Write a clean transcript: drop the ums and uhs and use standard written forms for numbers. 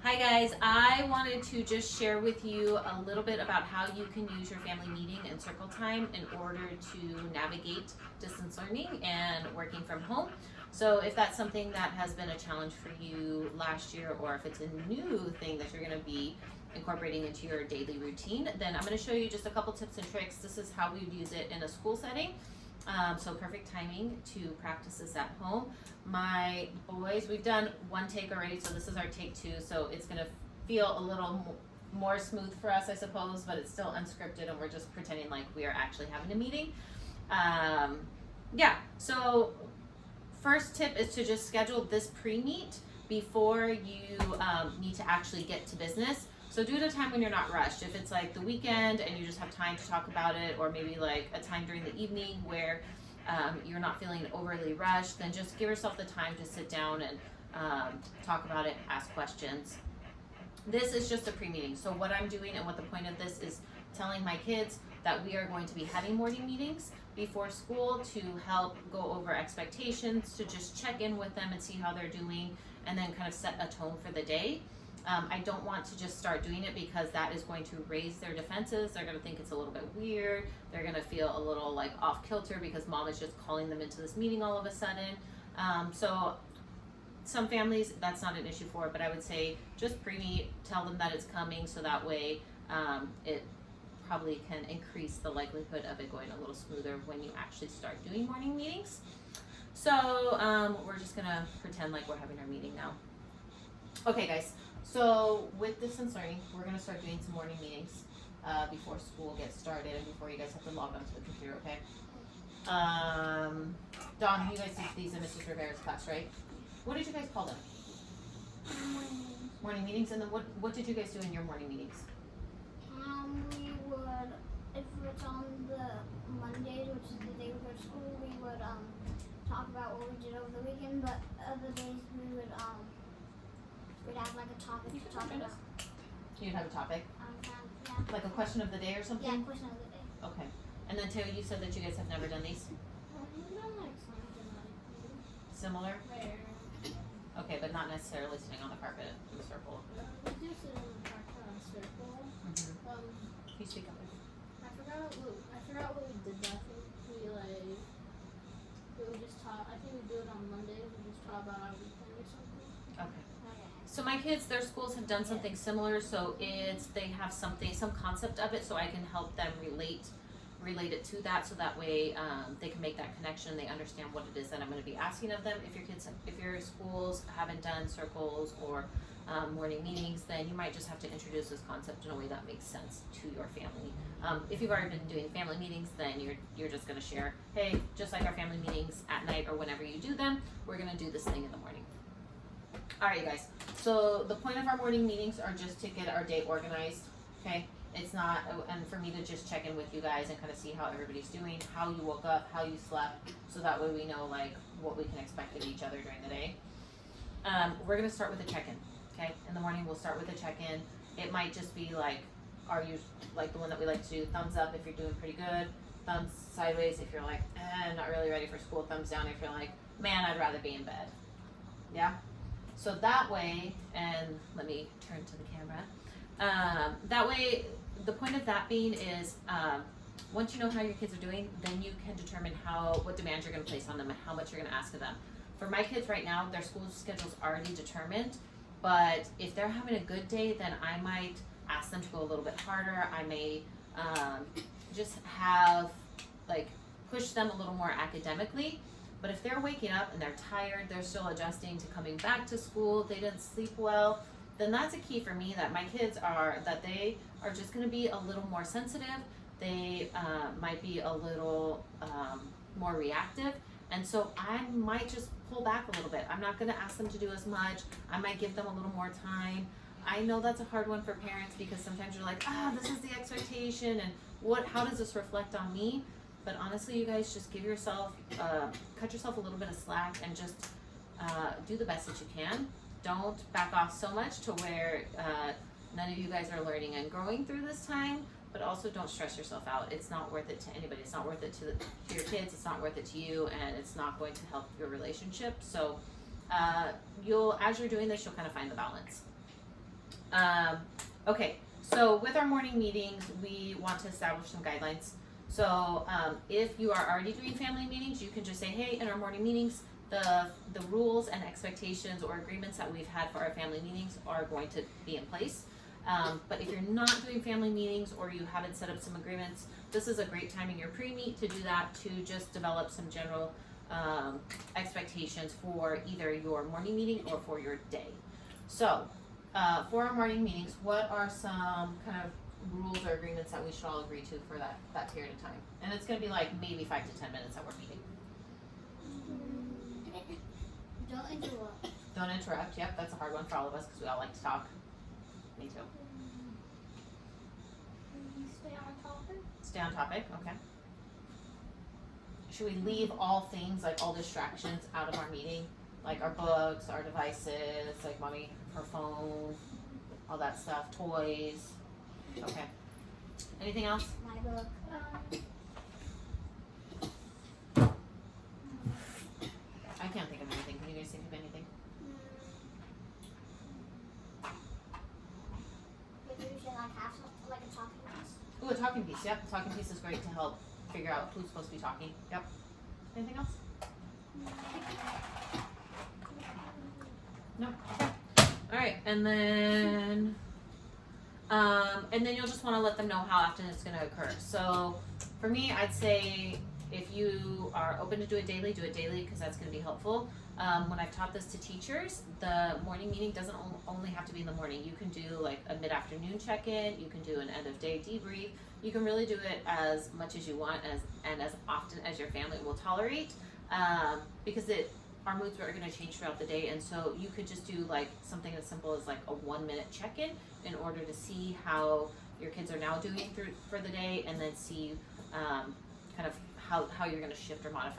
Hi guys, I wanted to just share with you a little bit about how you can use your family meeting and circle time in order to navigate distance learning and working from home. So if that's something that has been a challenge for you last year, or if it's a new thing that you're going to be incorporating into your daily routine, then I'm going to show you just a couple tips and tricks. This is how we would use it in a school setting. So perfect timing to practice this at home. My boys, we've done one take already, so this is our take two, so it's gonna feel a little more smooth for us, I suppose, but it's still unscripted and we're just pretending like we are actually having a meeting. So first tip is to just schedule this pre-meet before you need to actually get to business. So do it at a time when you're not rushed. If it's like the weekend and you just have time to talk about it, or maybe like a time during the evening where you're not feeling overly rushed, then just give yourself the time to sit down and talk about it, ask questions. This is just a pre-meeting. So what I'm doing and what the point of this is telling my kids that we are going to be having morning meetings before school to help go over expectations, to just check in with them and see how they're doing, and then kind of set a tone for the day. I don't want to just start doing it because that is going to raise their defenses. They're going to think it's a little bit weird. They're going to feel a little like off kilter because mom is just calling them into this meeting all of a sudden. So some families that's not an issue for, but I would say just pre-meet, tell them that it's coming, so that way it probably can increase the likelihood of it going a little smoother when you actually start doing morning meetings. So we're just going to pretend like we're having our meeting now. Okay guys, so with distance learning, we're going to start doing some morning meetings before school gets started and before you guys have to log onto the computer, okay? Dawn, you guys did these in Mrs. Rivera's class, right? What did you guys call them? Morning meetings. And then what did you guys do in your morning meetings? We would, if it's on the Mondays, which is the day before school, we would talk about what we did over the weekend, but other days we would we'd have like a topic to talk about. You'd have a topic? Yeah. Like a question of the day or something? Yeah, question of the day. Okay. And then Taylor, you said that you guys have never done these? We've done like something like Similar? where Okay, but not necessarily sitting on the carpet in a circle. We do sit in the park on a circle. Mm-hmm. Can you speak up? I forgot what we did that. I think we would just talk. I think we do it on Mondays. We just talk about our weekend or something. Okay. So my kids, their schools have done something similar, so they have some concept of it, so I can help them relate it to that, so that way they can make that connection, they understand what it is that I'm going to be asking of them. If your schools haven't done circles or morning meetings, then you might just have to introduce this concept in a way that makes sense to your family. If you've already been doing family meetings, then you're just going to share, hey, just like our family meetings at night or whenever you do them, we're going to do this thing in the morning. Alright, you guys, so the point of our morning meetings are just to get our day organized, okay? It's not, and for me to just check in with you guys and kind of see how everybody's doing, how you woke up, how you slept, so that way we know like what we can expect of each other during the day. We're going to start with a check-in, okay? In the morning we'll start with a check-in. It might just be like, are you, like the one that we like to do, thumbs up if you're doing pretty good, thumbs sideways if you're like, not really ready for school, thumbs down if you're like, man, I'd rather be in bed. Yeah? So that way, and let me turn to the camera, that way, the point of that being is, once you know how your kids are doing, then you can determine what demands you're going to place on them and how much you're going to ask of them. For my kids right now, their school schedule's already determined, but if they're having a good day, then I might ask them to go a little bit harder. I may just have, like, push them a little more academically. But if they're waking up and they're tired, they're still adjusting to coming back to school, they didn't sleep well, then that's a key for me that my kids they are just going to be a little more sensitive. They might be a little more reactive. And so I might just pull back a little bit. I'm not going to ask them to do as much. I might give them a little more time. I know that's a hard one for parents because sometimes you're like, this is the expectation and how does this reflect on me? But honestly, you guys, just give yourself, cut yourself a little bit of slack and just do the best that you can. Don't back off so much to where none of you guys are learning and growing through this time, but also don't stress yourself out. It's not worth it to anybody. It's not worth it to your kids. It's not worth it to you, and it's not going to help your relationship. So as you're doing this, you'll kind of find the balance. Okay, so with our morning meetings, we want to establish some guidelines. So if you are already doing family meetings, you can just say, hey, in our morning meetings, the rules and expectations or agreements that we've had for our family meetings are going to be in place. But if you're not doing family meetings or you haven't set up some agreements, this is a great time in your pre-meet to do that, to just develop some general expectations for either your morning meeting or for your day. So for our morning meetings, what are some kind of rules or agreements that we should all agree to for that period of time? And it's going to be like maybe 5 to 10 minutes that we're meeting. Don't interrupt. Don't interrupt. Yep, that's a hard one for all of us because we all like to talk. Me too. Stay on topic. Stay on topic. Okay. Should we leave all things, like all distractions, out of our meeting? Like our books, our devices, like mommy, her phone, all that stuff, toys. Okay. Anything else? My book. I can't think of anything. Can you guys think of anything? Maybe we should like have some, like a talking piece. Ooh, a talking piece. Yep, a talking piece is great to help figure out who's supposed to be talking. Yep. Anything else? No. Okay. All right, and then you'll just want to let them know how often it's going to occur. So, for me, I'd say if you are open to do it daily because that's going to be helpful. When I've taught this to teachers, the morning meeting doesn't only have to be in the morning. You can do like a mid-afternoon check-in. You can do an end-of-day debrief. You can really do it as much as you want and as often as your family will tolerate, because our moods are going to change throughout the day, and so you could just do like something as simple as like a 1-minute check-in in order to see how your kids are now doing for the day, and then see kind of how you're going to shift or modify